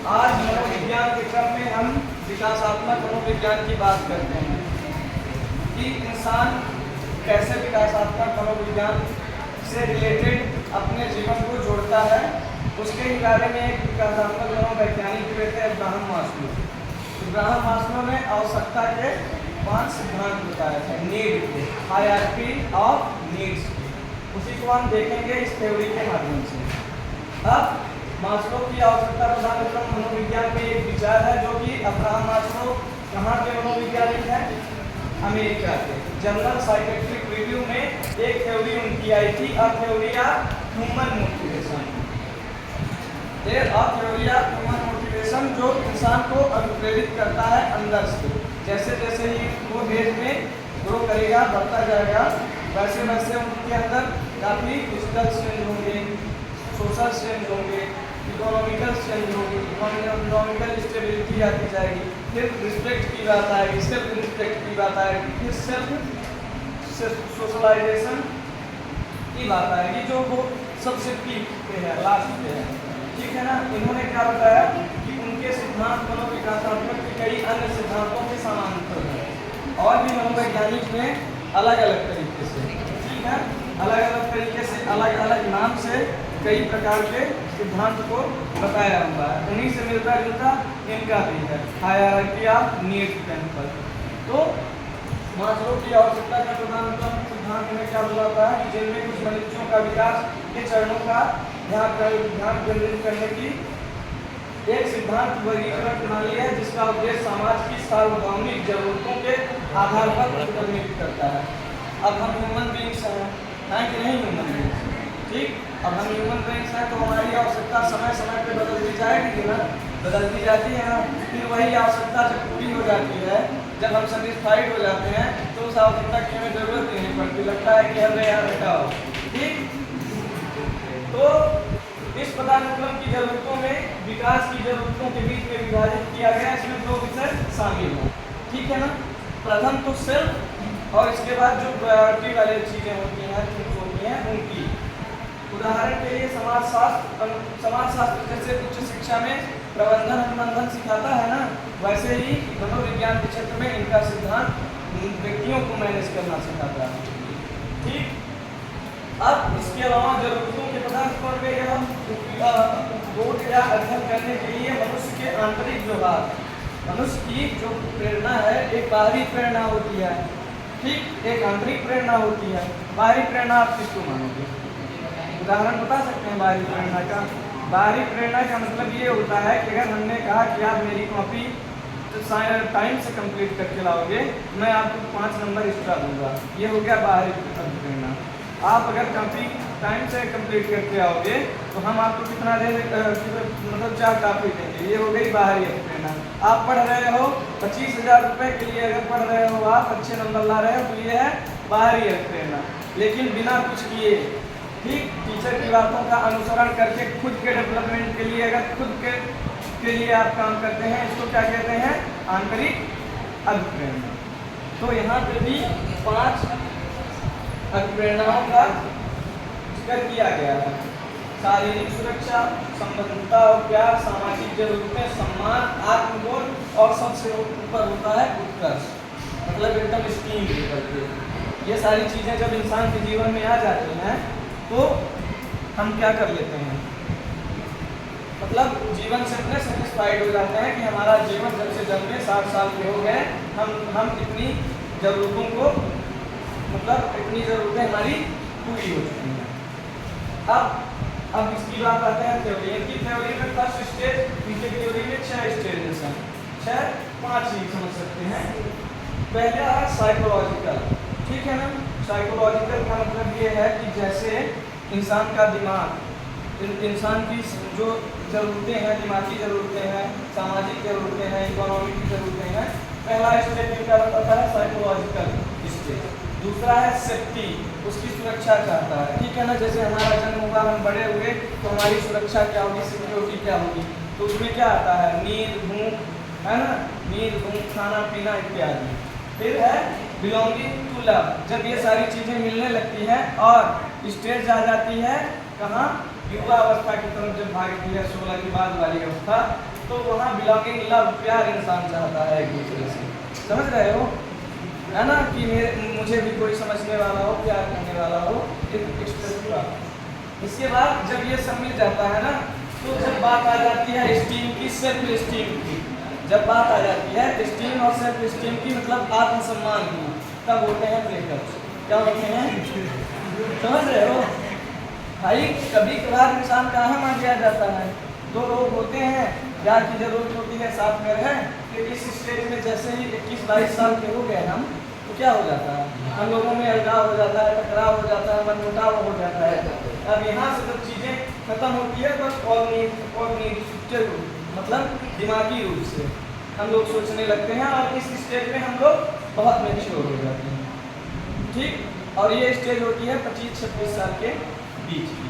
आज मनोविज्ञान के क्रम में हम विकासात्मक मनोविज्ञान की बात करते हैं कि इंसान कैसे विकासात्मक मनोविज्ञान से रिलेटेड अपने जीवन को जोड़ता है। उसके ही बारे में एक विकासात्मक मनोवैज्ञानिक हुए थे अब्राहम मास्लो। अब्राहम मास्लो ने आवश्यकता के 5 सिद्धांत बताए थे, नीड के, हायरार्की ऑफ नीड्स के। उसी को हम देखेंगे इस थ्योरी के माध्यम से। अब मास्लो की आवश्यकता प्रधान क्रम मनोविज्ञान में एक विचार है जो कि अब्राहम मास्लो कहाँ के मनोवैज्ञानिक हैं? अमेरिका के। जनरल साइकेट्रिक रिव्यू में एक थ्योरी उनकी आई थी, a theory of human motivation. Human motivation जो इंसान को अनुप्रेरित करता है अंदर से। जैसे जैसे ही वो एज में ग्रो करेगा, बढ़ता जाएगा, वैसे वैसे उनके अंदर काफ़ी फिजिकल चेंज होंगे, सोशल चेंज होंगे, इकोनॉमिकल चेंज होगी, इकोनॉमिकल स्टेबिलिटी आती जाएगी, फिर रिस्पेक्ट की बात आएगी, सेल्फ रिस्पेक्ट की बात आएगी, फिर सेल्फ सोशलाइजेशन की बात आएगी, जो वो सबसे पीक पे है, लास्ट पे है। ठीक है ना। इन्होंने क्या बताया कि उनके सिद्धांत मनोविकासात्मक के कई अन्य सिद्धांतों के समानांतर है और भी मनोवैज्ञानिक ने अलग अलग तरीके से, ठीक है, अलग अलग तरीके से, अलग अलग नाम से कई प्रकार के सिद्धांत को बताया हुआ है। उन्हीं से मिलता जुलता इनका भी है, हायरार्की ऑफ नीड्स प्रिंसिपल। तो मास्लो की आवश्यकता का प्रधान सिद्धांत में क्या बताता है कि जिनमें कुछ मनुष्यों का विकास के चरणों का ध्यान केंद्रित करने की एक सिद्धांत वर्गीकरण प्रणाली है, जिसका उद्देश्य समाज की सार्वभौमिक जरूरतों के आधार पर प्रतिनिधित्व करता है। अब हम ह्यूमन बींग्स हैं कि नहीं ह्यूमन बींग्स? ठीक, अब हम ह्यूमन बींग्स हैं तो हमारी आवश्यकता समय समय पर बदलती जाएगी ना, बदलती जाती है ना। फिर वही आवश्यकता जब पूरी हो जाती है, जब हम सेटिस्फाइड हो जाते हैं, तो उस आवश्यकता की हमें जरूरत ही नहीं पड़ती, लगता है कि हमें यहाँ हटाओ। ठीक, तो इस पदानुक्रम की जरूरतों में विकास की जरूरतों के बीच में विभाजित किया गया। इसमें 2 विषय शामिल हैं, ठीक है ना। प्रथम तो सेल्फ और इसके बाद जो प्रायोरिटी वाली चीज़ें होती हैं उनकी। उदाहरण के लिए समाजशास्त्र जैसे उच्च शिक्षा में प्रबंधन अनुबंधन सिखाता है ना, वैसे ही मनोविज्ञान के क्षेत्र में इनका सिद्धांत व्यक्तियों को मैनेज करना सिखाता है। ठीक, अब इसके अलावा जरूरतों के पदानुक्रम में बोध या अध्ययन करने के लिए मनुष्य के आंतरिक व्यवहार, मनुष्य की जो प्रेरणा है, एक बाहरी प्रेरणा होती है, ठीक, एक आंतरिक प्रेरणा होती है। बाहरी प्रेरणा आप किसको मानोगे? उदाहरण बता सकते हैं बाहरी प्रेरणा का? बाहरी प्रेरणा का मतलब ये होता है कि अगर हमने कहा कि आप मेरी कॉपी टाइम से कंप्लीट करके लाओगे, मैं आपको 5 नंबर एक्स्ट्रा दूंगा, ये हो गया बाहरी प्रेरणा। आप अगर कॉपी टाइम से कंप्लीट करके आओगे तो हम आपको कितना दे, मतलब 4 कॉपी देंगे, ये हो गई बाहरी प्रेरणा। आप पढ़ रहे हो 25,000 रुपये के लिए, अगर पढ़ रहे हो आप, अच्छे नंबर ला रहे हो, तो ये है बाहरी प्रेरणा। लेकिन बिना कुछ किए, ठीक, टीचर की बातों का अनुसरण करके खुद के डेवलपमेंट के लिए, अगर खुद के लिए आप काम करते हैं, इसको क्या कहते हैं? आंतरिक अभिप्रेरणा। तो यहाँ पे भी 5 अभिप्रेरणाओं का जिक्र किया गया है। शारीरिक सुरक्षा, संबद्धता और प्यार, सामाजिक जरूरतें, सम्मान, आत्मबोध और सबसे ऊपर होता है उत्कर्ष, मतलब एकदम स्टीम करके। ये सारी चीज़ें जब इंसान के जीवन में आ जाती हैं तो हम क्या कर लेते हैं, मतलब जीवन से इतने सेटिस्फाइड हो जाते हैं कि हमारा जीवन जब से जन्मे 60 साल के हो गए, हम इतनी ज़रूरतों को, मतलब इतनी ज़रूरतें हमारी पूरी हो चुकी हैं। अब इसकी बात आते हैं थ्योरी। इनकी थ्योरी में फर्स्ट स्टेज, इनकी थ्योरी में 6 स्टेजेस हैं, 5 ही समझ सकते हैं। पहला है साइकोलॉजिकल, ठीक है ना। साइकोलॉजिकल का मतलब ये है कि जैसे इंसान का दिमाग, इंसान की जो ज़रूरतें हैं, दिमागी ज़रूरतें हैं, सामाजिक ज़रूरतें हैं, इकोनॉमिक की ज़रूरतें हैं, पहला स्टेज इनका बताता है साइकोलॉजिकल स्टेज। दूसरा है सेफ्टी, उसकी सुरक्षा चाहता है, ठीक है ना। जैसे हमारा जन्म हुआ, हम बड़े हुए, तो हमारी सुरक्षा क्या होगी, सिक्योरिटी क्या होगी, तो उसमें क्या आता है? नींद, भूख, है ना, नींद, भूख, खाना पीना इत्यादि। फिर है बिलोंगिंग टू लव, जब ये सारी चीज़ें मिलने लगती हैं और स्टेज आ जाती है कहाँ? युवा अवस्था की तरफ जब भागती है, 16 की बाद वाली अवस्था, तो वहाँ बिलोंगिंग, लव, प्यार इंसान चाहता है एक दूसरे से। समझ रहे हो, है ना, कि मुझे भी कोई समझने वाला हो, प्यार करने वाला हो, एक पूरा। इसके बाद जब ये सब मिल जाता है ना, तो जब बात आ जाती है स्टीम की, सेल्फ स्टीम की, जब बात आ जाती है स्टीम और सेल्फ स्टीम की, मतलब आत्मसम्मान की, तब होते हैं ब्रेकअप। क्या होते हैं, समझ रहे हो भाई? कभी कभार इंसान का अहम आ दिया जाता है, दो लोग होते हैं, प्यार की जरूरत होती है, साथ में रहें, तो इस स्टेज में जैसे ही 21-22 साल के हो गए हम, तो क्या हो जाता है, हम लोगों में अलगाव हो जाता है, टकराव हो जाता है, मनमुटाव हो जाता है। अब यहाँ से जब चीज़ें खत्म होती है, बस कॉग्निटिव मतलब दिमागी रूप से हम लोग सोचने लगते हैं, और इस स्टेज में हम लोग बहुत मैच्योर हो जाते हैं, ठीक। और ये स्टेज होती है 25-26 साल के बीच की,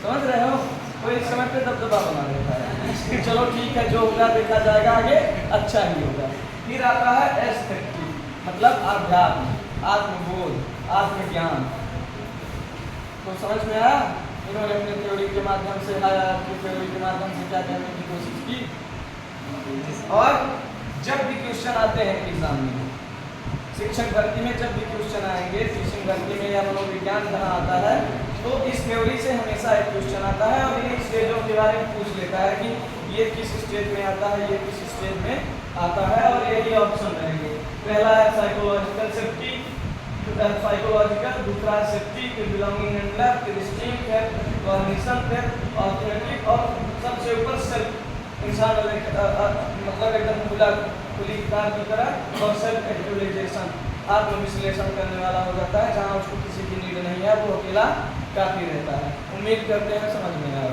समझ रहे हो? तो इस समय पे दबदबा बना रहता है, चलो ठीक है, जो होगा देखा जाएगा, आगे अच्छा ही होगा। फिर आता है एस्थेटिक, मतलब आध्यात्म, आत्मबोध, आत्मज्ञान। तो समझ में आया? इन्होंने अपने थ्योरी के माध्यम से, थ्योरी के माध्यम से क्या कहने की कोशिश की। और जब भी क्वेश्चन आते हैं एग्जाम में, शिक्षक भर्ती में जब भी क्वेश्चन आएंगे, टीचिंग भर्ती में या मनोविज्ञान जहाँ आता है, तो इस थ्योरी से हमेशा एक क्वेश्चन आता है, और इन स्टेजों के बारे में पूछ लेता है कि ये किस स्टेज में आता है, ये किस स्टेज में आता है, और यही ऑप्शन रहेंगे। पहला है साइकोलॉजिकल सेफ्टी, साइकोलॉजिकल, दूसरा है सेफ्टी, फिर बिलोंगिंग एंड लव, फिर स्टीम, फिर कॉग्निशन, फिर ऑथेंटिक, और सबसे ऊपर सेल्फ, इंसान मतलब एकदम खुली किताब की तरह, और सेल्फ एक्चुअलाइजेशन, आत्मविश्लेषण करने वाला हो जाता है, जहाँ उसको किसी की नीड नहीं है, वो अकेला काफी रहता है। उम्मीद करते हैं समझ में आया।